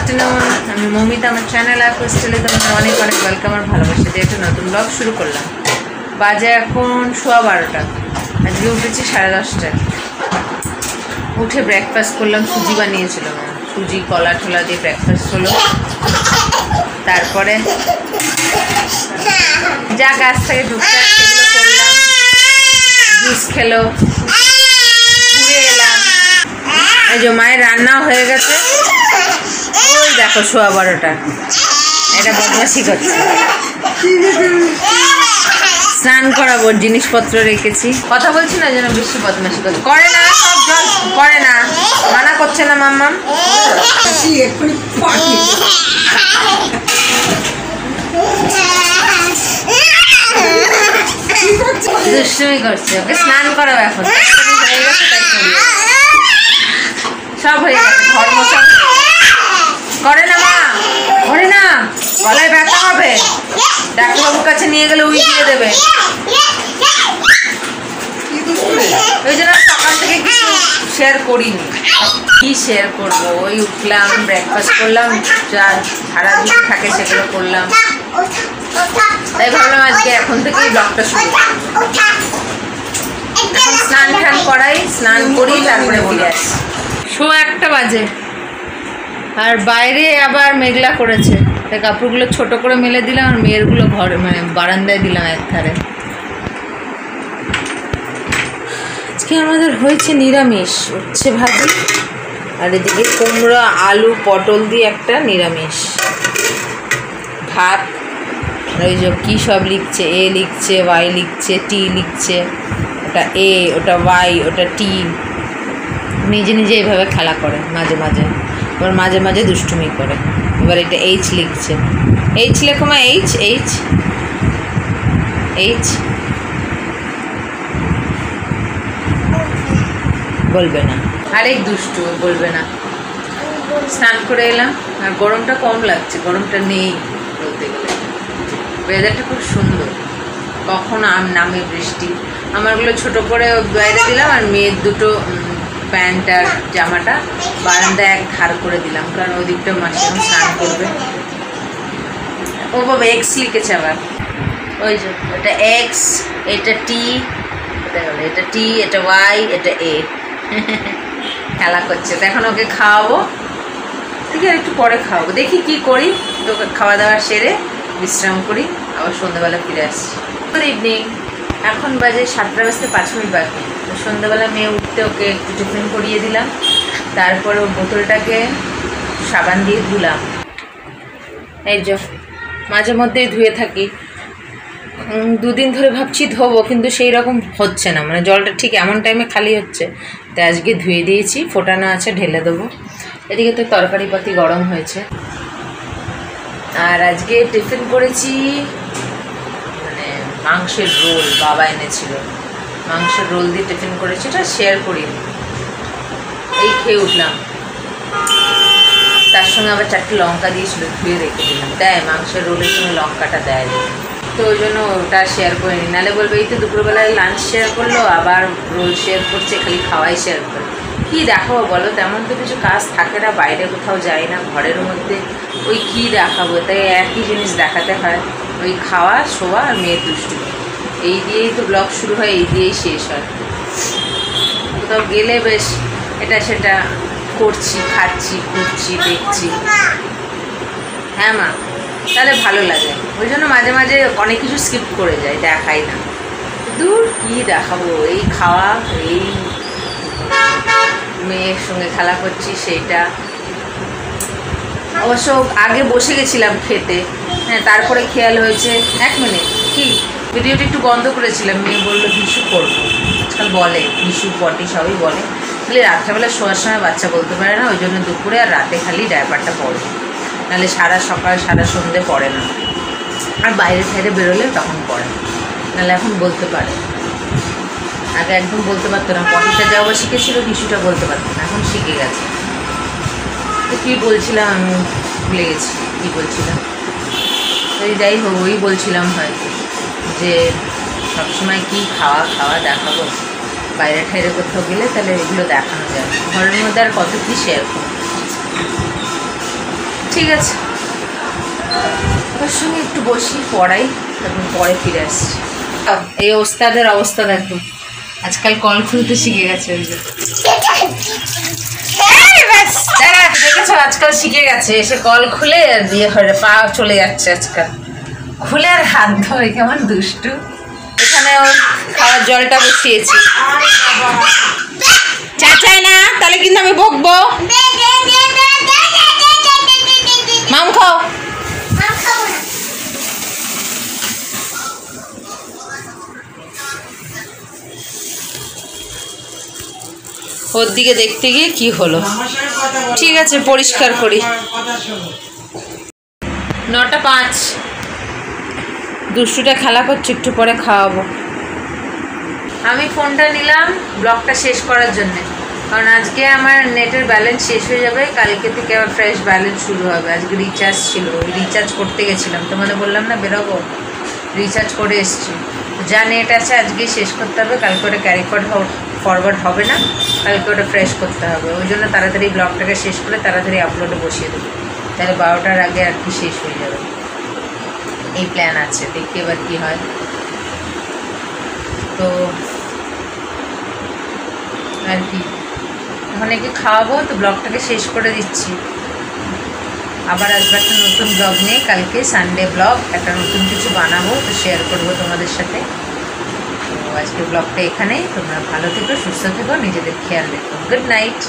Afternoon আমি মৌমিতা আমার channel life স্টাইলে তোমাদের অনেক অনেক ওয়েলকাম আর ভালোবাসা দিয়ে একটা নতুন ব্লগ শুরু করলাম। বাজে এখন 12:15। আজকে উঠেছি 10:30টায়। উঠে ব্রেকফাস্ট করলাম, সুজি বানিয়েছিলাম, সুজি কলা ঠোলা দিয়ে ব্রেকফাস্ট হলো। তারপরে যা গাছ থেকে ঢুকতে সেগুলো করলাম, জুস খেলো, ঘুরে এলাম। এই যে মায়ের রান্নাও হয়ে গেছে। ওই দেখো 12:15, এটা বদমাশি করছে। স্নান করাবো, জিনিসপত্র রেখেছি। কথা বলছি না যেন বেশি বদমাশি করছে। করে না, সব জল করে না, মানা করছে না মাম্মাম। দুষ্টুমি করছে, ওকে স্নান করাবো এখন। হয়ে গেছে তাই সব হয়ে গেছে, ঘর মোছা করে না মা, করে না, গলায় ব্যথা হবে। ডাক্তারবাবুর কাছে নিয়ে গেলে উই দিয়ে দেবে। ওই জন্য সকাল থেকে কিছু শেয়ার করিনি। কি শেয়ার করবো, ওই উঠলাম, ব্রেকফাস্ট করলাম, যা ধারা দিতে থাকে সেগুলো করলাম। তাই ভাবলাম আজকে এখন থেকেই ব্লগটা শুরু। এখন স্নান টান করাই, স্নান করি, তারপরে বলে আসি। 1:15 বাজে আর বাইরে আবার মেঘলা করেছে। তাই কাপড়গুলো ছোট করে মেলে দিলাম আর মেয়েরগুলো ঘরে মানে বারান্দায় দিলাম একধারে। আজকে আমাদের হয়েছে নিরামিষ, উচ্ছে ভাজি আর এদিকে কুমড়া আলু পটল দিয়ে একটা নিরামিষ ভাত। ওই যে কী সব লিখছে, এ লিখছে, ওয়াই লিখছে, টি লিখছে, ওটা এ, ওটা ওয়াই, ওটা টি। নিজে নিজে এইভাবে খেলা করে মাঝে মাঝে, এবার মাঝে মাঝে দুষ্টুমি করে। এবার এটা এইচ লিখছে, এইচ লেখো মা, এইচ এইচ এইচ বলবে না, আরেক দুষ্টু বলবে না। স্নান করে এলাম আর গরমটা কম লাগছে, গরমটা নেই বলতে গেলে। ওয়েদারটা খুব সুন্দর, কখন নামে বৃষ্টি। আমারগুলো ছোট করে বাইরে দিলাম আর মেয়ের দুটো প্যান্ট আর জামাটা বারান্দায় এক ধার করে দিলাম, কারণ ওই দিকটা মাসে স্নান করবে। ও বাবা এক্স লিখেছে আবার, ওই যে এটা এক্স, এটা টি, এটা টি, এটা ওয়াই, এটা এ। খেলা করছে। তো এখন ওকে খাওয়াবো, ঠিক আছে, একটু পরে খাওয়াবো, দেখি কি করি। তো খাওয়া দাওয়া সেরে বিশ্রাম করি, আবার সন্ধ্যাবেলা ফিরে আসছি। গুড ইভিনিং, এখন বাজে 7:05 বাকি। তো সন্ধ্যাবেলা মেয়ে উঠতে ওকে একটু টিফিন করিয়ে দিলাম, তারপরে ওর বোতলটাকে সাবান দিয়ে ধুলাম। এই যে মাঝে মধ্যেই ধুয়ে থাকি, 2 দিন ধরে ভাবছি ধোবো, কিন্তু সেই রকম হচ্ছে না, মানে জলটা ঠিক এমন টাইমে খালি হচ্ছে। তাই আজকে ধুয়ে দিয়েছি, ফোটানো আছে, ঢেলে দেবো। এদিকে তো তরকারিপাতি গরম হয়েছে। আর আজকে টিফিন করেছি মানে মাংসের রোল, বাবা এনেছিল মাংসের রোল দিয়ে টিফিন করেছি। এটা শেয়ার করিনি, এই খেয়ে উঠলাম। তার সঙ্গে আবার 4টে লঙ্কা দিয়েছিল, ধুয়ে রেখে দিলাম। দেয় মাংসের রোলের সঙ্গে লঙ্কাটা দেয়, তো ওই জন্য ওটা শেয়ার করে নিই। নাহলে বলবে এই তো দুপুরবেলায় লাঞ্চ শেয়ার করলো, আবার রোল শেয়ার করছে, খালি খাওয়াই শেয়ার করে। কী দেখাবো বলো, তেমন তো কিছু কাজ থাকে না, বাইরে কোথাও যাই না, ঘরের মধ্যে ওই কী দেখাবো। তাই একই জিনিস দেখাতে হয়, ওই খাওয়া, শোয়া আর মেয়ের দুষ্টুমি। এই দিয়েই তো ব্লগ শুরু হয়, এই দিয়েই শেষ হয়। কোথাও গেলে বেশ এটা সেটা করছি, খাচ্ছি, ঘুরছি, দেখছি। হ্যাঁ মা, তাহলে ভালো লাগে। ওই জন্য মাঝে মাঝে অনেক কিছু স্কিপ করে যায়, দেখাই না। দূর কী দেখাবো, এই খাওয়া, এই মেয়ের সঙ্গে খেলা করছি সেইটা। অবশ্য আগে বসে গেছিলাম খেতে, হ্যাঁ, তারপরে খেয়াল হয়েছে 1 মিনিট কি ভিডিওটা একটু বন্ধ করেছিলাম। মেয়ে বললো হিসু করবো, আজকাল বলে হিসু পটি সবই বলে, খালি রাত্রেবেলা শোয়ার সময় বাচ্চা বলতে পারে না, ওই জন্য দুপুরে আর রাতে খালি ডায়পারটা পড়ে, নাহলে সারা সকাল সারা সন্ধ্যে পড়ে না। আর বাইরে বাইরে বেরোলে তখন পড়ে, নাহলে এখন বলতে পারে। আগে একদম বলতে পারতো না, পটিটা যাওয়া শিখেছিল, হিসুটা বলতে পারতো না, এখন শিখে গেছে। তো কী বলছিলাম আমি ভুলে গেছি, কী বলছিলাম। ওই যাই হোক, ওই বলছিলাম হয়তো যে সবসময় কী খাওয়া খাওয়া দেখাবো, বাইরে ঠাইরে কোথাও গেলে তাহলে এগুলো দেখানো যায়। ঘরের মধ্যে আর কত কী শেয়ার করবো। ঠিক আছে, ওর সঙ্গে একটু বসি, পড়াই, তারপর পরে ফিরে আসছি। এই ওস্তাদের অবস্থা দেখো, আজকাল কল খুলতে শিখে গেছে। ওই দেখেছো, আজকাল শিখে গেছে, এসে কল খুলে দিয়ে হয়ে পা চলে যাচ্ছে আজকাল, খুলে আর হাত ধরে, কেমন দুষ্টু। এখানে ওর খাওয়ার জলটা বসিয়েছি, চাচাই না তাহলে কিন্তু আমি বকবো। মাম খাও। ওর দিকে দেখতে গিয়ে কি হলো, ঠিক আছে পরিষ্কার করি। 9:05, দুষ্টুটা খেলা করছে, একটু পরে খাওয়াবো। আমি ফোনটা নিলাম ব্লগটা শেষ করার জন্যে, কারণ আজকে আমার নেটের ব্যালেন্স শেষ হয়ে যাবে, কালকে থেকে আবার ফ্রেশ ব্যালেন্স শুরু হবে। আজকে রিচার্জ ছিল, রিচার্জ করতে গেছিলাম, তোমাদের বললাম না বেরোবো, রিচার্জ করে এসছি। যা নেট আছে আজকেই শেষ করতে হবে, কালকে ওটা ক্যারি ফরওয়ার্ড হবে না, কালকে ওটা ফ্রেশ করতে হবে। ওই জন্য তাড়াতাড়ি ব্লগটাকে শেষ করে তাড়াতাড়ি আপলোডে বসিয়ে দেবো, তাহলে 12টার আগে আর কি শেষ হয়ে যাবে। এই প্ল্যান আছে, দেখি এবার কী হয়। তো আর কি, এখন একে খাওয়াবো, তো ব্লগটাকে শেষ করে দিচ্ছি। আবার আসবে একটা নতুন ব্লগ নিয়ে, কালকে সানডে ব্লগ, একটা নতুন কিছু বানাবো, তো শেয়ার করবো তোমাদের সাথে। তো আজকে ব্লগটা এখানেই, তোমরা ভালো থেকো, সুস্থ থেকো, নিজেদের খেয়াল রেখো। Good night.